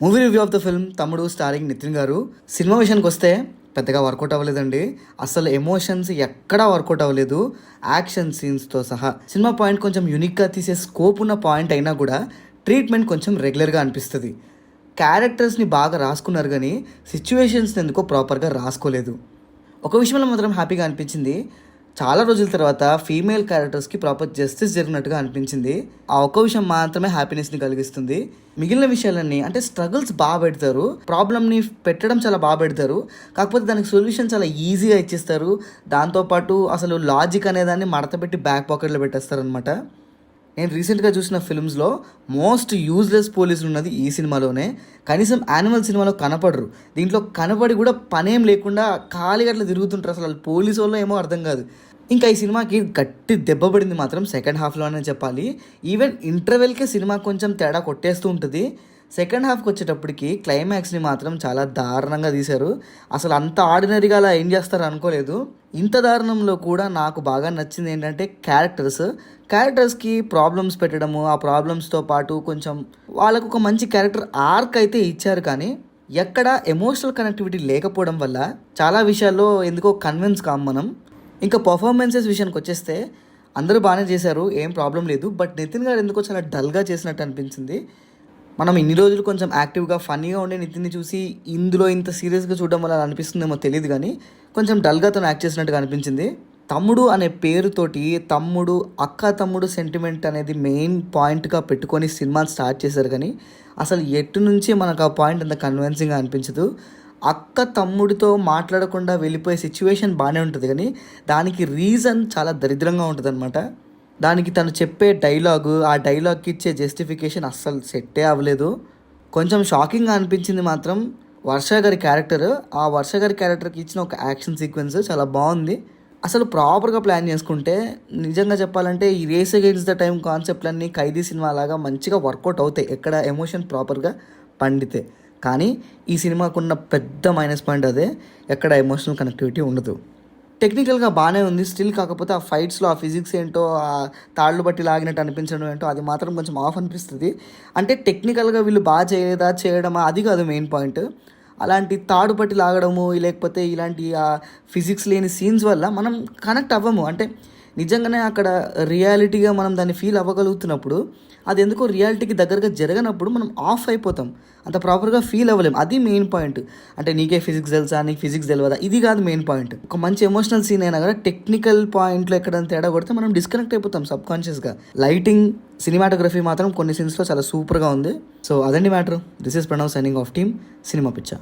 Movie review of the film తమ్ముడు starring Nitin గారు. Cinema విషయానికి వస్తే పెద్దగా వర్కౌట్ అవ్వలేదండి. అసలు ఎమోషన్స్ ఎక్కడా వర్కౌట్ అవ్వలేదు, యాక్షన్ సీన్స్తో సహా. సినిమా పాయింట్ కొంచెం యూనిక్గా తీసే స్కోప్ ఉన్న పాయింట్ అయినా కూడా ట్రీట్మెంట్ కొంచెం రెగ్యులర్గా అనిపిస్తుంది. క్యారెక్టర్స్ని బాగా రాసుకున్నారు కానీ సిచ్యువేషన్స్ని ఎందుకో ప్రాపర్గా రాసుకోలేదు. ఒక విషయంలో మాత్రం హ్యాపీగా అనిపించింది, చాలా రోజుల తర్వాత ఫీమేల్ క్యారెక్టర్స్కి ప్రాపర్ జస్టిస్ జరిగినట్టుగా అనిపించింది. ఆ ఒక్క విషయం మాత్రమే హ్యాపీనెస్ని కలిగిస్తుంది. మిగిలిన విషయాలన్నీ అంటే స్ట్రగుల్స్ బాగా పెడతారు, ప్రాబ్లమ్ని పెట్టడం చాలా బాగా పెడతారు, కాకపోతే దానికి సొల్యూషన్ చాలా ఈజీగా ఇచ్చేస్తారు. దాంతోపాటు అసలు లాజిక్ అనేదాన్ని మడతపెట్టి బ్యాక్ పాకెట్లో పెట్టేస్తారు అనమాట. నేను రీసెంట్గా చూసిన ఫిల్మ్స్లో మోస్ట్ యూజ్లెస్ పోలీసులు ఉన్నది ఈ సినిమాలోనే. కనీసం యానిమల్ సినిమాలో కనపడరు, దీంట్లో కనపడి కూడా పనేం లేకుండా ఖాళీగా అట్లా తిరుగుతుంటారు. అసలు వాళ్ళు పోలీసు వాళ్ళు ఏమో అర్థం కాదు. ఇంకా ఈ సినిమాకి గట్టి దెబ్బ పడింది మాత్రం సెకండ్ హాఫ్లోనే చెప్పాలి. ఈవెన్ ఇంటర్వెల్కే సినిమా కొంచెం తేడా కొట్టేస్తూ ఉంటుంది. సెకండ్ హాఫ్కి వచ్చేటప్పటికి క్లైమాక్స్ని మాత్రం చాలా దారుణంగా తీశారు. అసలు అంత ఆర్డినరీగా అలా ఏం చేస్తారు అనుకోలేదు. ఇంత దారుణంలో కూడా నాకు బాగా నచ్చింది ఏంటంటే క్యారెక్టర్స్కి ప్రాబ్లమ్స్ పెట్టడము, ఆ ప్రాబ్లమ్స్తో పాటు కొంచెం వాళ్ళకు ఒక మంచి క్యారెక్టర్ ఆర్క్ అయితే ఇచ్చారు, కానీ ఎక్కడ ఎమోషనల్ కనెక్టివిటీ లేకపోవడం వల్ల చాలా విషయాల్లో ఎందుకో కన్విన్స్ కాం మనం. ఇంకా పర్ఫార్మెన్సెస్ విషయానికి వచ్చేస్తే అందరూ బాగానే చేశారు, ఏం ప్రాబ్లం లేదు. బట్ నితిన్ గారు ఎందుకో చాలా డల్గా చేసినట్టు అనిపించింది. మనం ఇన్ని రోజులు కొంచెం యాక్టివ్గా ఫన్నీగా ఉండే నితిన్ని చూసి ఇందులో ఇంత సీరియస్గా చూడడం వల్ల అనిపిస్తుందేమో తెలియదు, కానీ కొంచెం డల్గా తను యాక్ట్ చేసినట్టుగా అనిపించింది. తమ్ముడు అనే పేరుతోటి తమ్ముడు అక్క తమ్ముడు సెంటిమెంట్ అనేది మెయిన్ పాయింట్గా పెట్టుకొని సినిమాని స్టార్ట్ చేశారు, కానీ అసలు ఎటు నుంచి మనకు ఆ పాయింట్ అంత కన్విన్సింగ్గా అనిపించదు. అక్క తమ్ముడితో మాట్లాడకుండా వెళ్ళిపోయే సిచ్యువేషన్ బాగానే ఉంటుంది, కానీ దానికి రీజన్ చాలా దరిద్రంగా ఉంటుంది అనమాట. దానికి తను చెప్పే డైలాగు, ఆ డైలాగ్కి ఇచ్చే జస్టిఫికేషన్ అస్సలు సెట్టే అవ్వలేదు. కొంచెం షాకింగ్గా అనిపించింది మాత్రం వర్ష గారి క్యారెక్టర్. ఆ వర్ష గారి క్యారెక్టర్కి ఇచ్చిన ఒక యాక్షన్ సీక్వెన్స్ చాలా బాగుంది. అసలు ప్రాపర్గా ప్లాన్ చేసుకుంటే నిజంగా చెప్పాలంటే ఈ రేస్ అగైన్స్ ద టైం కాన్సెప్ట్లన్నీ ఖైదీ సినిమా లాగా మంచిగా వర్కౌట్ అవుతాయి, ఎక్కడ ఎమోషన్ ప్రాపర్గా పండితే. కానీ ఈ సినిమాకున్న పెద్ద మైనస్ పాయింట్ అదే, ఎక్కడ ఎమోషనల్ కనెక్టివిటీ ఉండదు. టెక్నికల్గా బాగానే ఉంది స్టిల్, కాకపోతే ఆ ఫైట్స్లో ఆ ఫిజిక్స్ ఏంటో, ఆ తాళ్ళు బట్టి లాగినట్టు అనిపించడం ఏంటో అది మాత్రం కొంచెం ఆఫ్ అనిపిస్తుంది. అంటే టెక్నికల్గా వీళ్ళు బాగా చేయడమా అది కాదు మెయిన్ పాయింట్. అలాంటి తాడు పట్టి లాగడము లేకపోతే ఇలాంటి ఆ ఫిజిక్స్ లేని సీన్స్ వల్ల మనం కనెక్ట్ అవ్వము. అంటే నిజంగానే అక్కడ రియాలిటీగా మనం దాన్ని ఫీల్ అవ్వగలుగుతున్నప్పుడు అది ఎందుకో రియాలిటీకి దగ్గరగా జరగనప్పుడు మనం ఆఫ్ అయిపోతాం, అంత ప్రాపర్గా ఫీల్ అవ్వలేము. అది మెయిన్ పాయింట్. అంటే నీకే ఫిజిక్స్ తెలుసా, నీకు ఫిజిక్స్ తెలియదా, ఇది కాదు మెయిన్ పాయింట్. ఒక మంచి ఎమోషనల్ సీన్ అయినా కూడా టెక్నికల్ పాయింట్లో ఎక్కడైనా తేడా కొడితే మనం డిస్కనెక్ట్ అయిపోతాం సబ్కాన్షియస్గా. లైటింగ్, సినిమాటోగ్రఫీ మాత్రం కొన్ని సీన్స్లో చాలా సూపర్గా ఉంది. సో అదండి matter. This is Pranav signing off team cinema పిచ్చా.